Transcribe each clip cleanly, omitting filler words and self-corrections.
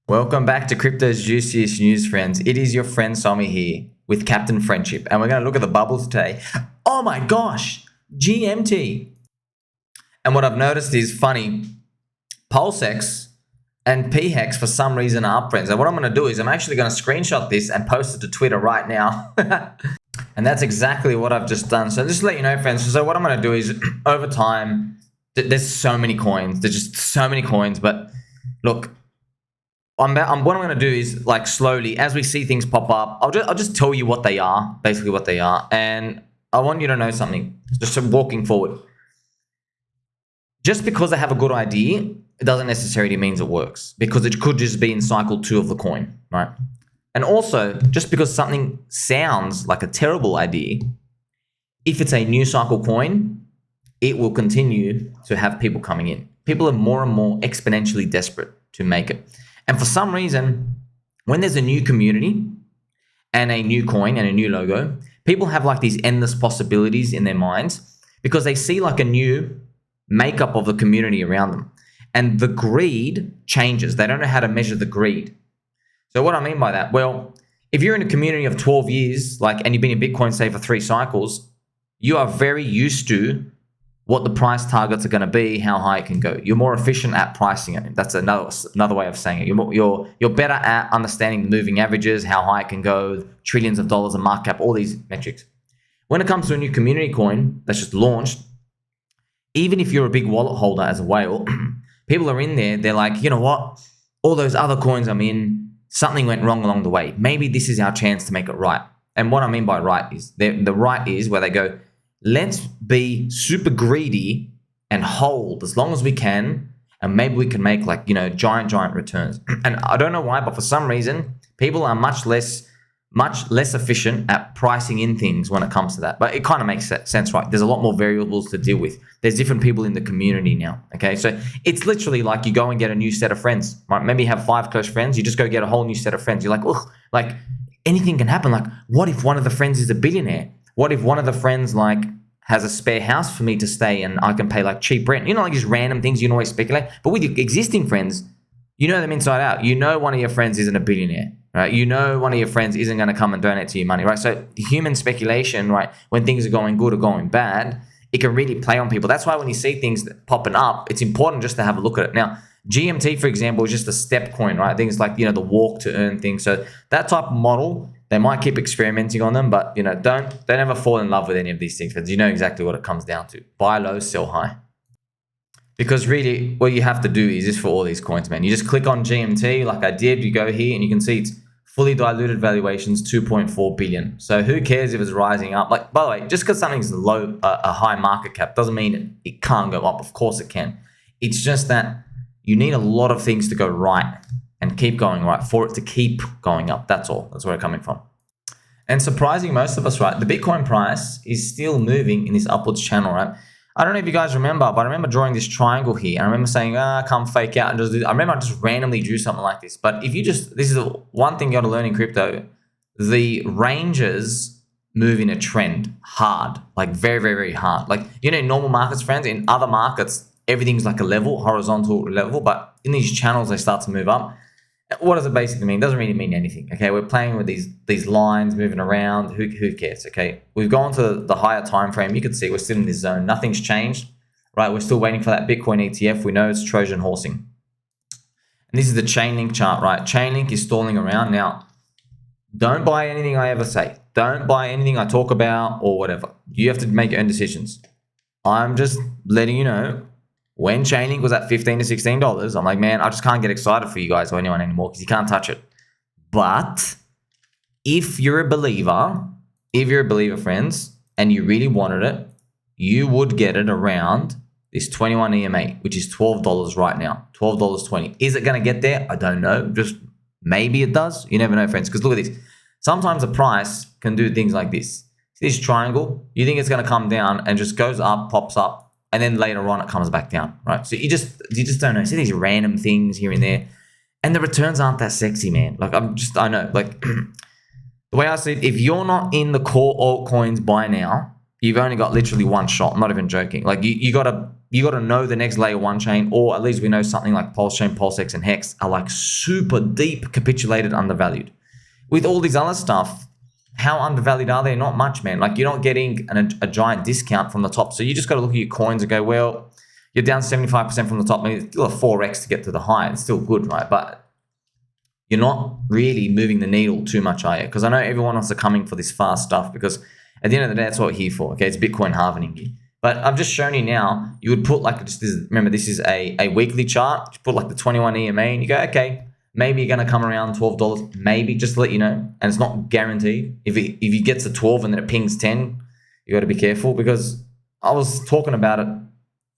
Welcome back to Crypto's Juiciest News, friends. It is your friend Somi here with Captain Friendship, and we're going to look at the bubbles today. Oh my gosh, GMT. And what I've noticed is funny, PulseX and PHEX for some reason are up, friends. And what I'm going to do is I'm actually going to screenshot this and post it to Twitter right now. And that's exactly what I've just done. So just to let you know, friends, so what I'm going to do is over time, there's so many coins. There's just so many coins, but look, what I'm going to do is, like, slowly as we see things pop up, I'll just tell you what they are, basically what they are, and I want you to know something. Just walking forward, just because I have a good idea, it doesn't necessarily mean it works, because it could just be in cycle 2 of the coin, right? And also, just because something sounds like a terrible idea, if it's a new cycle coin, it will continue to have people coming in. People are more and more exponentially desperate to make it. And for some reason, when there's a new community and a new coin and a new logo, people have like these endless possibilities in their minds because they see like a new makeup of the community around them. And the greed changes. They don't know how to measure the greed. So what I mean by that, well, if you're in a community of 12 years, and you've been in Bitcoin, say, for 3 cycles, you are very used to what the price targets are going to be, how high it can go. You're more efficient at pricing it. That's another way of saying it. You're better at understanding the moving averages, how high it can go, trillions of dollars of market cap, all these metrics. When it comes to a new community coin that's just launched, even if you're a big wallet holder as a whale, people are in there, they're like, you know what? All those other coins I'm in, something went wrong along the way. Maybe this is our chance to make it right. And what I mean by right is, the right is where they go, let's be super greedy and hold as long as we can, and maybe we can make giant returns. And I don't know why, but for some reason, people are much less efficient at pricing in things when it comes to that. But it kind of makes sense, right? There's a lot more variables to deal with. There's different people in the community now, okay? So it's literally like you go and get a new set of friends, right? Maybe you have 5 close friends. You just go get a whole new set of friends. You're like, ugh, like anything can happen. Like, what if one of the friends is a billionaire? What if one of the friends has a spare house for me to stay and I can pay cheap rent? Like just random things you can always speculate. But with your existing friends, you know them inside out. You know one of your friends isn't a billionaire, right? You know one of your friends isn't going to come and donate to your money, right? So the human speculation, right, when things are going good or going bad, it can really play on people. That's why when you see things popping up, it's important just to have a look at it. Now, GMT, for example, is just a step coin, right? Things like, the walk to earn thing. So that type of model, they might keep experimenting on them, but don't ever fall in love with any of these things, because you know exactly what it comes down to. Buy low, sell high. Because really, what you have to do is just for all these coins, man. You just click on GMT like I did. You go here and you can see it's fully diluted valuations, 2.4 billion. So who cares if it's rising up? By the way, just because something's low, a high market cap doesn't mean it can't go up. Of course it can. It's just that you need a lot of things to go right and keep going right for it to keep going up. That's all. That's where it's coming from. And surprising most of us, right, the Bitcoin price is still moving in this upwards channel, right? I don't know if you guys remember, but I remember drawing this triangle here. And I remember saying, come fake out and just do this. I remember I just randomly drew something like this. But if you this is the one thing you got to learn in crypto, the ranges move in a trend hard, very, very, very hard. In normal markets, friends, in other markets, everything's like a level, horizontal level. But in these channels, they start to move up. What does it basically mean? It doesn't really mean anything, okay? We're playing with these lines moving around. Who cares, okay? We've gone to the higher time frame. You can see we're still in this zone. Nothing's changed, right? We're still waiting for that Bitcoin ETF. We know it's Trojan horsing. And this is the ChainLink chart, right? ChainLink is stalling around. Now, don't buy anything I ever say. Don't buy anything I talk about or whatever. You have to make your own decisions. I'm just letting you know, when ChainLink was at $15 to $16, I'm like, man, I just can't get excited for you guys or anyone anymore because you can't touch it. But if you're a believer, friends, and you really wanted it, you would get it around this 21 EMA, which is $12 right now, $12.20. Is it going to get there? I don't know. Just maybe it does. You never know, friends, because look at this. Sometimes the price can do things like this. See this triangle? You think it's going to come down and just goes up, pops up. And then later on, it comes back down, right? So you just don't know. See these random things here and there. And the returns aren't that sexy, man. I know. The way I see it, if you're not in the core altcoins by now, you've only got literally one shot. I'm not even joking. You got to you got to know the next layer 1 chain, or at least we know something like PulseChain, PulseX, and Hex are like super deep, capitulated, undervalued. With all these other stuff, how undervalued are they? Not much, man. Like, you're not getting a giant discount from the top. So you just got to look at your coins and go, well, you're down 75% from the top. Maybe it's still a 4x to get to the high. It's still good, right? But you're not really moving the needle too much, are you? Because I know everyone else are coming for this fast stuff, because at the end of the day, that's what we're here for. Okay, it's Bitcoin halvening you. But I've just shown you now, you would put like, remember, this is a weekly chart. You put like the 21 EMA and you go, okay, maybe you're going to come around $12. Maybe, just to let you know. And it's not guaranteed. If it gets to 12 and then it pings 10, you got to be careful, because I was talking about it,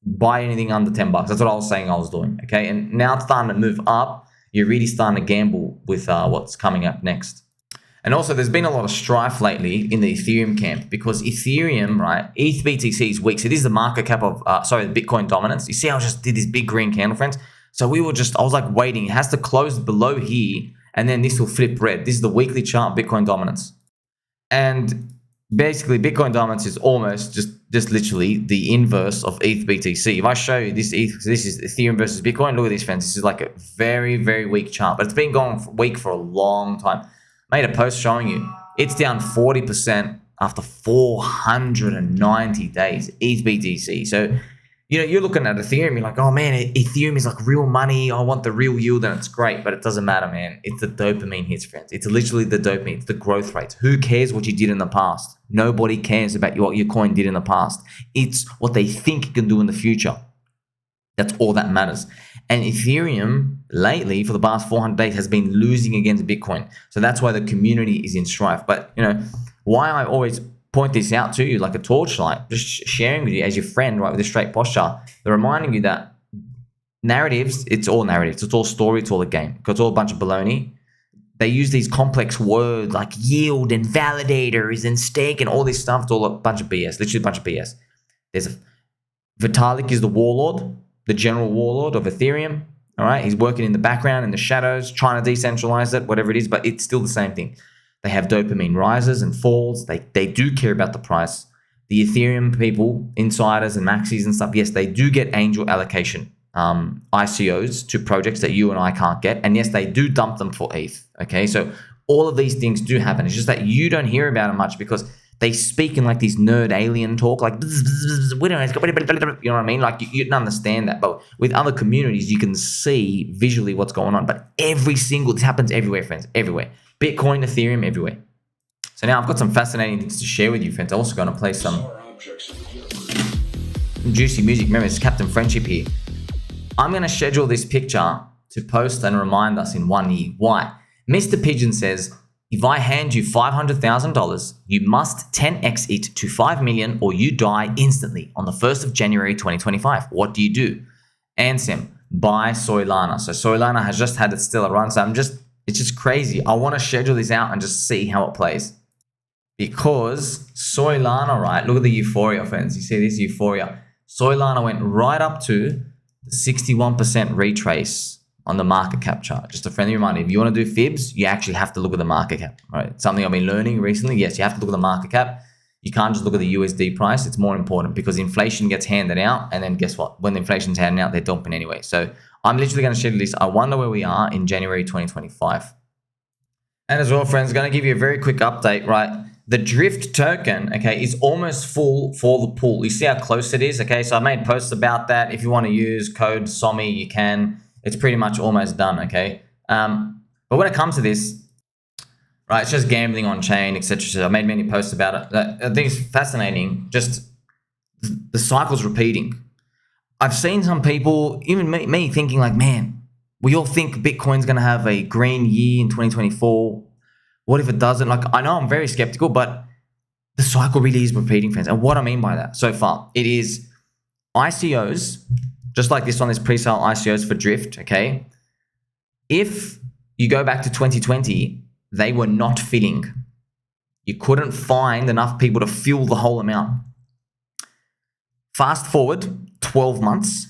buy anything under 10 bucks. That's what I was saying I was doing. Okay, and now it's starting to move up. You're really starting to gamble with what's coming up next. And also, there's been a lot of strife lately in the Ethereum camp, because Ethereum, right, ETH BTC is weak. So this is the market cap of, the Bitcoin dominance. You see, I just did this big green candle, friends. So I was like waiting. It has to close below here, and then this will flip red. This is the weekly chart of Bitcoin dominance. And basically, Bitcoin dominance is almost just literally the inverse of ETH BTC. If I show you this this is Ethereum versus Bitcoin. Look at this, friends. This is like a very, very weak chart, but it's been going weak for a long time. Made a post showing you it's down 40% after 490 days, ETH BTC. So, you're looking at Ethereum, you're like, oh man, Ethereum is like real money. I want the real yield, and it's great, but it doesn't matter, man. It's the dopamine hits, friends. It's literally the dopamine. It's the growth rates. Who cares what you did in the past? Nobody cares about what your coin did in the past. It's what they think it can do in the future. That's all that matters. And Ethereum lately, for the past 400 days, has been losing against Bitcoin. So that's why the community is in strife. But, why I always point this out to you like a torchlight, just sharing with you as your friend, right, with a straight posture, they're reminding you that narratives, it's all narratives, it's all story, it's all a game, because it's all a bunch of baloney. They use these complex words like yield and validators and stake and all this stuff. It's all a bunch of BS, literally a bunch of BS. Vitalik is the warlord, the general warlord of Ethereum. All right, he's working in the background, in the shadows, trying to decentralize it, whatever it is, but it's still the same thing. They have dopamine rises and falls. They do care about the price. The Ethereum people, insiders and maxis and stuff, yes, they do get angel allocation ICOs to projects that you and I can't get. And yes, they do dump them for ETH. Okay, so all of these things do happen. It's just that you don't hear about it much, because they speak in like these nerd alien talk, like, you know what I mean? Like, you don't understand that. But with other communities, you can see visually what's going on. But this happens everywhere, friends, everywhere. Bitcoin, Ethereum, everywhere. So now I've got some fascinating things to share with you, friends. I'm also going to play some juicy music. Remember, it's Captain Friendship here. I'm going to schedule this picture to post and remind us in 1 year. Why? Mr. Pigeon says, if I hand you $500,000, you must 10x it to 5 million or you die instantly on the 1st of January 2025. What do you do? Ansem, buy Solana. So Solana has just had its stellar run. So it's just crazy. I want to schedule this out and just see how it plays. Because Solana, right? Look at the euphoria, friends. You see this euphoria. Solana went right up to the 61% retrace on the market cap chart. Just a friendly reminder, if you want to do fibs, you actually have to look at the market cap, right? It's something I've been learning recently. Yes, you have to look at the market cap. You can't just look at the USD price. It's more important, because inflation gets handed out, and then guess what? When the inflation's handed out, they're dumping anyway. So I'm literally going to schedule this. I wonder where we are in January 2025. And as well, friends, going to give you a very quick update, right? The Drift token, okay, is almost full for the pool. You see how close it is, okay? So I made posts about that. If you want to use code SOMI, you can. It's pretty much almost done, okay? But when it comes to this, right, it's just gambling on chain, etc. So I made many posts about it. I think it's fascinating, just the cycle's repeating. I've seen some people, even me thinking like, man, we all think Bitcoin's going to have a green year in 2024. What if it doesn't? Like, I know I'm very skeptical, but the cycle really is repeating, friends. And what I mean by that so far, it is ICOs, just like this one, this pre-sale ICOs for Drift, okay? If you go back to 2020, they were not filling. You couldn't find enough people to fill the whole amount. Fast forward 12 months,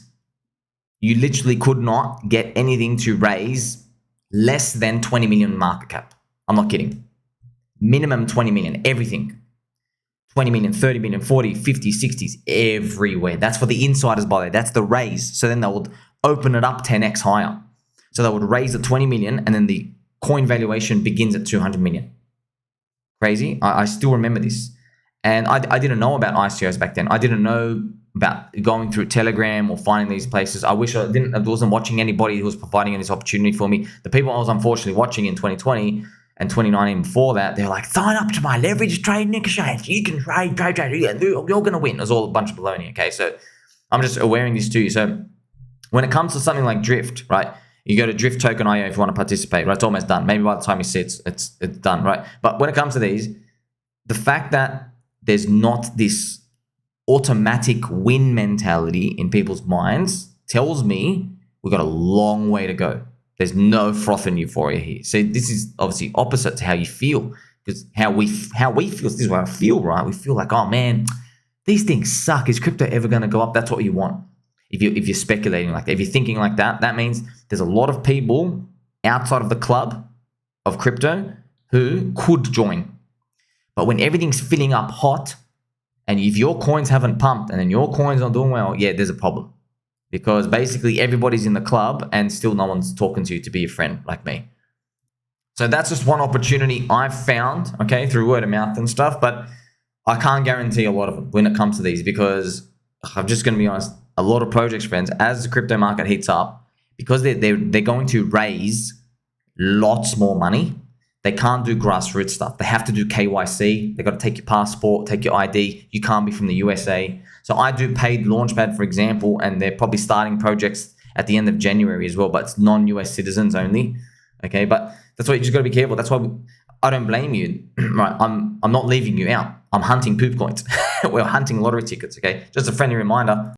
you literally could not get anything to raise less than 20 million market cap. I'm not kidding. Minimum 20 million, everything. 20 million, 30 million, 40, 50, 60s, everywhere. That's for the insiders, by the way. That's the raise. So then they would open it up 10x higher. So they would raise at 20 million and then the coin valuation begins at 200 million. Crazy. I still remember this. And I didn't know about ICOs back then. I didn't know about going through Telegram or finding these places. I wish I wasn't watching anybody who was providing this opportunity for me. The people I was unfortunately watching in 2020 and 2019 before that, they're like, sign up to my leverage trade exchange. You can trade. You're going to win. It was all a bunch of baloney. Okay. So I'm just awareing this to you. So when it comes to something like Drift, right? You go to Drift Token IO if you want to participate, right? It's almost done. Maybe by the time you see it's done, right? But when it comes to these, the fact that there's not this automatic win mentality in people's minds tells me we've got a long way to go. There's no froth and euphoria here. So this is obviously opposite to how you feel, because how we feel, this is what I feel, right? We feel like, oh man, these things suck. Is crypto ever going to go up? That's what you want. If you're speculating like that, if you're thinking like that, that means there's a lot of people outside of the club of crypto who could join. But when everything's filling up hot, and if your coins haven't pumped and then your coins aren't doing well, yeah, there's a problem. Because basically everybody's in the club and still no one's talking to you to be a friend like me. So that's just one opportunity I've found, okay, through word of mouth and stuff. But I can't guarantee a lot of them when it comes to these, because I'm just going to be honest, a lot of projects, friends, as the crypto market heats up, because they're going to raise lots more money, they can't do grassroots stuff. They have to do KYC. They got to take your passport, take your ID. You can't be from the USA. So I do paid Launchpad, for example, and they're probably starting projects at the end of January as well, but it's non-US citizens only. Okay, but that's why you just got to be careful. That's why I don't blame you. Right, I'm not leaving you out. I'm hunting poop coins. We're hunting lottery tickets. Okay, just a friendly reminder.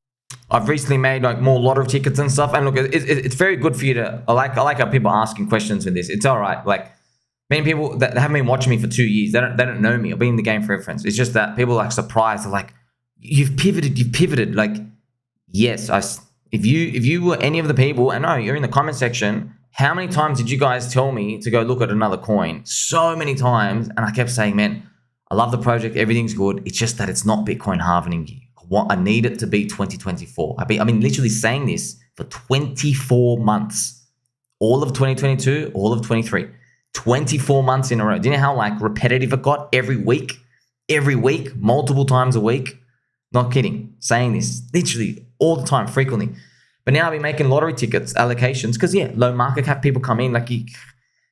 I've recently made like more lottery tickets and stuff, and look, it's very good for you to. I like how people are asking questions with this. It's all right. Like many people that haven't been watching me for 2 years, they don't know me. I've been in the game forever, friends. It's just that people are like surprised. They're like, you've pivoted. Like, yes, if you were any of the people, and no, you're in the comment section. How many times did you guys tell me to go look at another coin? So many times, and I kept saying, man, I love the project. Everything's good. It's just that it's not Bitcoin halvening year. I need it to be 2024. I've been literally saying this for 24 months. All of 2022, all of 23. 24 months in a row. Do you know how like repetitive it got? Every week, multiple times a week. Not kidding. Saying this literally all the time, frequently. But now I've been making lottery tickets, allocations, because yeah, low market cap people come in. Like,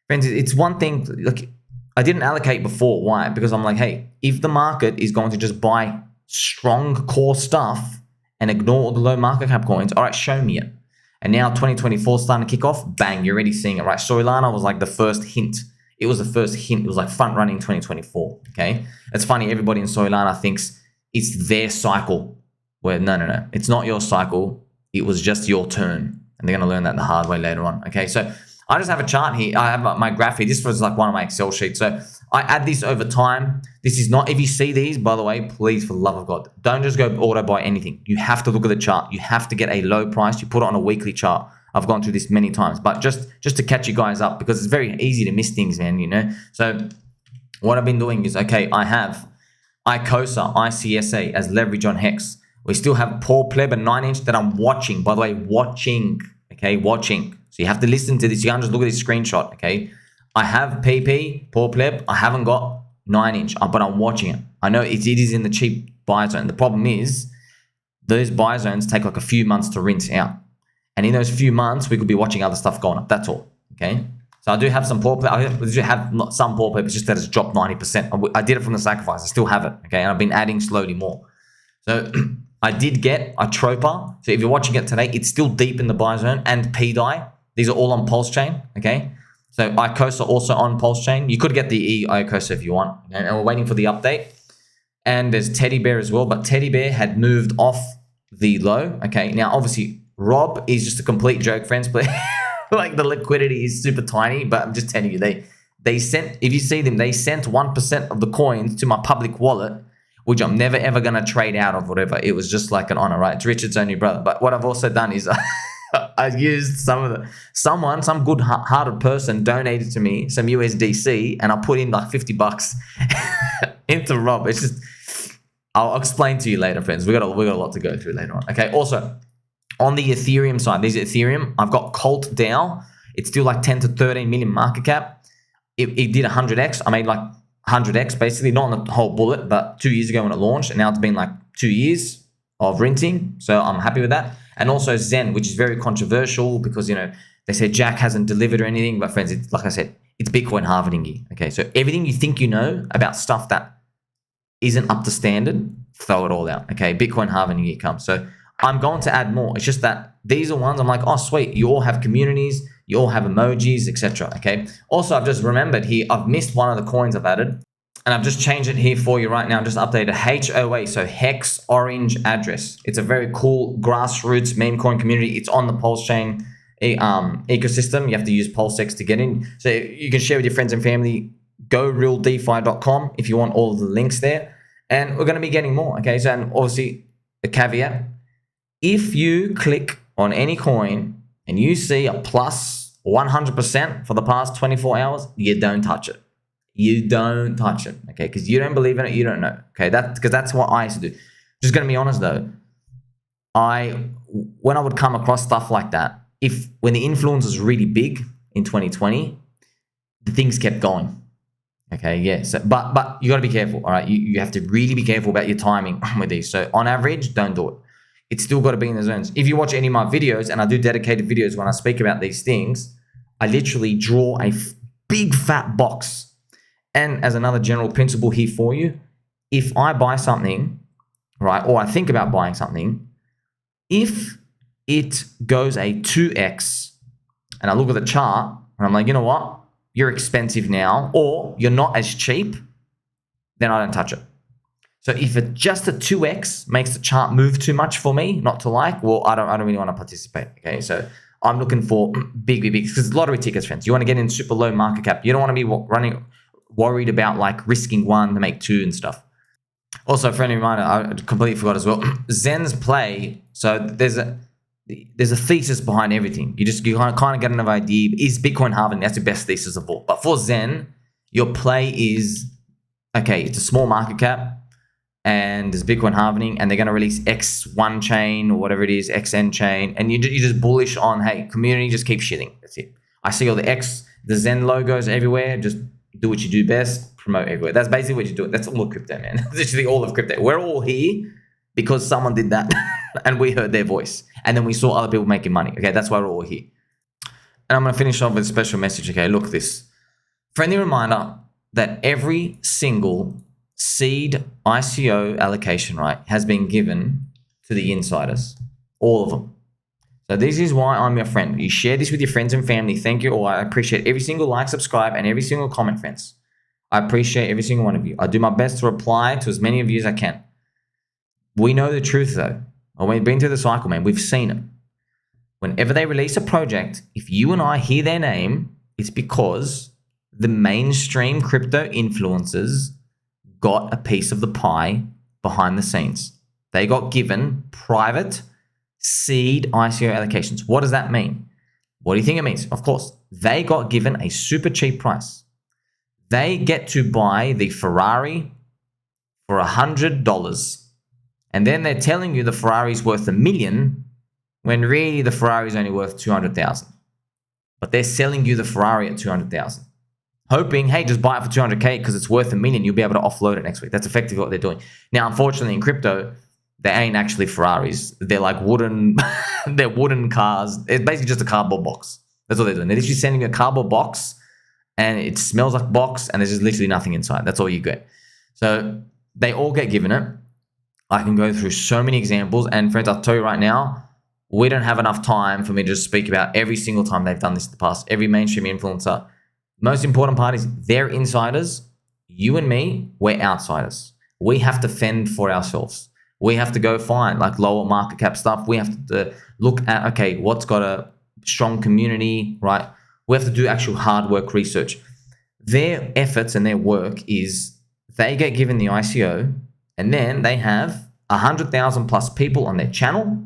friends, it's one thing. Like, I didn't allocate before. Why? Because I'm like, hey, if the market is going to just buy strong core stuff and ignore all the low market cap coins, all right, show me it. And now 2024 starting to kick off, bang, you're already seeing it, right? Solana was like the first hint. It was the first hint. It was like front running 2024, okay? It's funny, everybody in Solana thinks it's their cycle, where no, it's not your cycle. It was just your turn. And they're going to learn that the hard way later on, okay? So I just have a chart here. I have my graph here. This was like one of my Excel sheets. So I add this over time. This is not, if you see these, by the way, please, for the love of God, don't just go auto buy anything. You have to look at the chart. You have to get a low price. You put it on a weekly chart. I've gone through this many times, but just to catch you guys up, because it's very easy to miss things, man, you know? So what I've been doing is, okay, I have ICOSA, ICSA as leverage on Hex. We still have Paul Pleb and 9-inch that I'm watching, by the way, watching. So you have to listen to this. You can't just look at this screenshot, okay? I have PP, Paul Pleb. I haven't got 9-inch, but I'm watching it. I know it is in the cheap buy zone. The problem is those buy zones take like a few months to rinse out. And in those few months, we could be watching other stuff going up. That's all, okay? So I do have some Paul Pleb. I do have some Paul Pleb. It's just that it's dropped 90%. I did it from the sacrifice. I still have it, okay? And I've been adding slowly more. So I did get a Troper. So if you're watching it today, it's still deep in the buy zone, and PDI. These are all on PulseChain, okay? So ICOSA also on PulseChain. You could get the ICOSA if you want. And we're waiting for the update. And there's Teddy Bear as well. But Teddy Bear had moved off the low, okay? Now, obviously, Rob is just a complete joke, friends. But like the liquidity is super tiny. But I'm just telling you, they sent, if you see them, they sent 1% of the coins to my public wallet, which I'm never, ever going to trade out of whatever. It was just like an honor, right? It's Richard's only brother. But what I've also done is I used some good-hearted person donated to me some USDC, and I put in like $50 into Rob. It's just, I'll explain to you later, friends. We got a lot to go through later on. Okay. Also, on the Ethereum side, this is Ethereum. I've got Colt DAO. It's still like 10 to 13 million market cap. It did 100x. I made like 100x basically, not on the whole bullet, but 2 years ago when it launched, and now it's been like 2 years of renting. So I'm happy with that. And also Zen, which is very controversial because, you know, they say Jack hasn't delivered or anything, but friends, it's, like I said, it's Bitcoin halvening year. Okay, so everything you think you know about stuff that isn't up to standard, throw it all out. Okay, Bitcoin halvening year comes. So I'm going to add more. It's just that these are ones I'm like, oh sweet, you all have communities, you all have emojis, etc. Okay. Also, I've just remembered here, I've missed one of the coins I've added, and I've just changed it here for you right now. Just updated HOA, so hex orange address. It's a very cool grassroots meme coin community. It's on the PulseChain ecosystem. You have to use PulseX to get in, so you can share with your friends and family. Go realdefi.com if you want all of the links there, and we're going to be getting more. Okay, so and obviously the caveat: if you click on any coin and you see a plus 100% for the past 24 hours, you don't touch it. You don't touch it, okay? Because you don't believe in it, you don't know, okay? That's what I used to do. Just going to be honest though, when I would come across stuff like that, when the influence was really big in 2020, the things kept going. Okay, yeah. So, but you got to be careful. All right, you have to really be careful about your timing with these. So on average, don't do it. It's still got to be in the zones. If you watch any of my videos, and I do dedicated videos when I speak about these things, I literally draw a big fat box. And as another general principle here for you, if I buy something, right, or I think about buying something, if it goes a 2x, and I look at the chart, and I'm like, you know what? You're expensive now, or you're not as cheap, then I don't touch it. So if it just a 2x makes the chart move too much for me, not to like, well, I don't really want to participate. Okay, so I'm looking for big, because lottery tickets, friends. You want to get in super low market cap. You don't want to be worried about like risking 1 to make 2 and stuff. Also, friendly reminder, I completely forgot as well. Zen's play. So there's a thesis behind everything. You kind of get an idea. Is Bitcoin halving? That's the best thesis of all. But for Zen, your play is, okay, it's a small market cap and there's Bitcoin halving and they're going to release X1 chain or whatever it is, XN chain. And you're just bullish on, hey, community, just keep shitting. That's it. I see all the Zen logos everywhere. Just do what you do best, promote everywhere. That's basically what you do. That's all of crypto, man. That's literally all of crypto. We're all here because someone did that and we heard their voice. And then we saw other people making money. Okay, that's why we're all here. And I'm going to finish off with a special message. Okay, look this. Friendly reminder that every single seed ICO allocation, right, has been given to the insiders. All of them. So this is why I'm your friend. You share this with your friends and family. Thank you all. I appreciate every single like, subscribe, and every single comment, friends. I appreciate every single one of you. I do my best to reply to as many of you as I can. We know the truth, though. We've been through the cycle, man. We've seen it. Whenever they release a project, if you and I hear their name, it's because the mainstream crypto influencers got a piece of the pie behind the scenes. They got given private seed ICO allocations. What does that mean? What do you think it means? Of course, they got given a super cheap price. They get to buy the Ferrari for $100. And then they're telling you the Ferrari's worth $1 million when really the Ferrari's only worth $200,000. But they're selling you the Ferrari at $200,000. Hoping, hey, just buy it for $200K because it's worth $1 million. You'll be able to offload it next week. That's effectively what they're doing. Now, unfortunately, in crypto, they ain't actually Ferraris. They're like wooden, they're wooden cars. It's basically just a cardboard box. That's what they're doing. They're literally sending you a cardboard box and it smells like a box and there's just literally nothing inside. That's all you get. So they all get given it. I can go through so many examples. And friends, I'll tell you right now, we don't have enough time for me to just speak about every single time they've done this in the past. Every mainstream influencer. Most important part is they're insiders. You and me, we're outsiders. We have to fend for ourselves. We have to go find like lower market cap stuff. We have to look at, okay, what's got a strong community, right? We have to do actual hard work research. Their efforts and their work is they get given the ICO and then they have 100,000 plus people on their channel.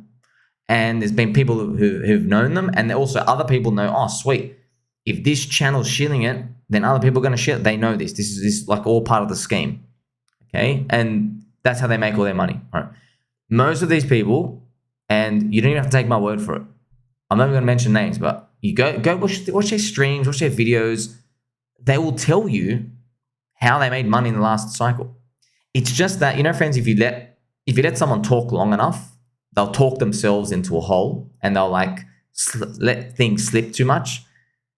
And there's been people who've known them. And also other people know, oh, sweet. If this channel's shilling it, then other people are going to shill it. They know this. This is like all part of the scheme. Okay. And That's how they make all their money. Right? Most of these people, and you don't even have to take my word for it. I'm not even going to mention names, but you go watch their streams, watch their videos. They will tell you how they made money in the last cycle. It's just that, you know, friends, if you let someone talk long enough, they'll talk themselves into a hole and they'll like let things slip too much.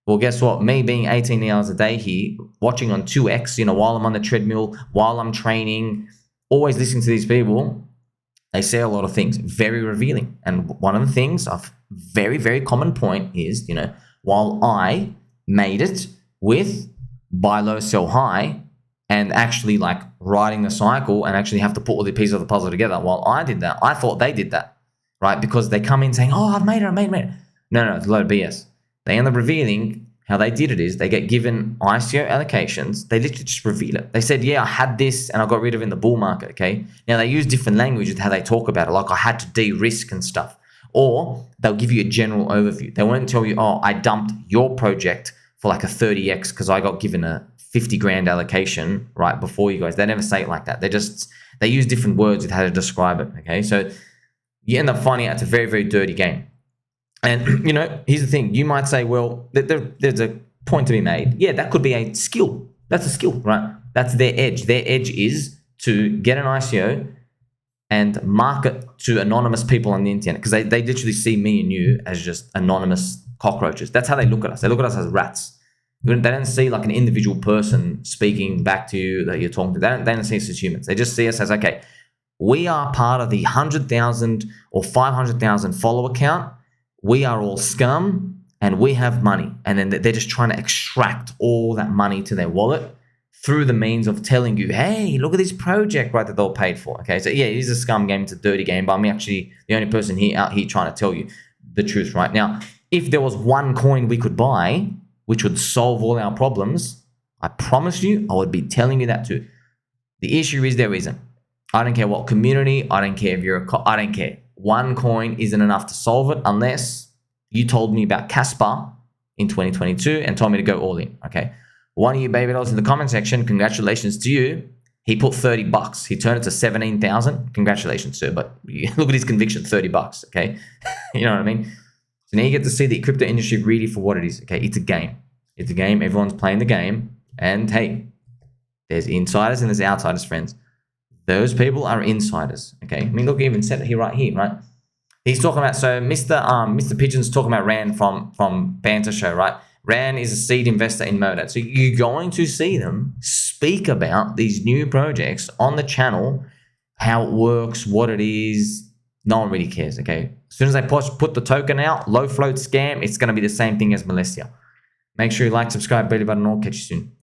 Well, guess what? Me being 18 hours a day here, watching on 2x, you know, while I'm on the treadmill, while I'm training, always listening to these people, they say a lot of things, very revealing. And one of the things, a very, very common point is, you know, while I made it with buy low, sell high, and actually like riding the cycle and actually have to put all the pieces of the puzzle together. While I did that, I thought they did that, right? Because they come in saying, oh, I've made it. No, it's a load of BS. They end up revealing how they did it is they get given ICO allocations. They literally just reveal it. They said, yeah, I had this and I got rid of it in the bull market, okay? Now, they use different language with how they talk about it, like I had to de-risk and stuff. Or they'll give you a general overview. They won't tell you, oh, I dumped your project for like a 30x because I got given a 50 grand allocation right before you guys. They never say it like that. They use different words with how to describe it, okay? So you end up finding out it's a very, very dirty game. And, you know, here's the thing. You might say, well, there's a point to be made. Yeah, that could be a skill. That's a skill, right? That's their edge. Their edge is to get an ICO and market to anonymous people on the internet because they literally see me and you as just anonymous cockroaches. That's how they look at us. They look at us as rats. They don't see like an individual person speaking back to you that you're talking to. They don't see us as humans. They just see us as, okay, we are part of the 100,000 or 500,000 follower count. We are all scum and we have money. And then they're just trying to extract all that money to their wallet through the means of telling you, hey, look at this project, right, that they're paid for. Okay, so yeah, it is a scum game. It's a dirty game, but I'm actually the only person out here trying to tell you the truth right now. If there was one coin we could buy, which would solve all our problems, I promise you, I would be telling you that too. The issue is there isn't. I don't care what community, I don't care if you're I don't care. One coin isn't enough to solve it unless you told me about Casper in 2022 and told me to go all in, okay? One of you baby dolls in the comment section, congratulations to you. He put $30. He turned it to 17,000. Congratulations, sir. But look at his conviction, $30, okay? You know what I mean? So now you get to see the crypto industry really for what it is, okay? It's a game. It's a game. Everyone's playing the game. And hey, there's insiders and there's outsiders, friends. Those people are insiders, okay? I mean, look, he even said it here, right? He's talking about, so Mr. Pigeon's talking about Rand from Banter Show, right? Rand is a seed investor in Modad. So you're going to see them speak about these new projects on the channel, how it works, what it is. No one really cares, okay? As soon as they put the token out, low float scam, it's going to be the same thing as Malaysia. Make sure you like, subscribe, belly button, all. Catch you soon.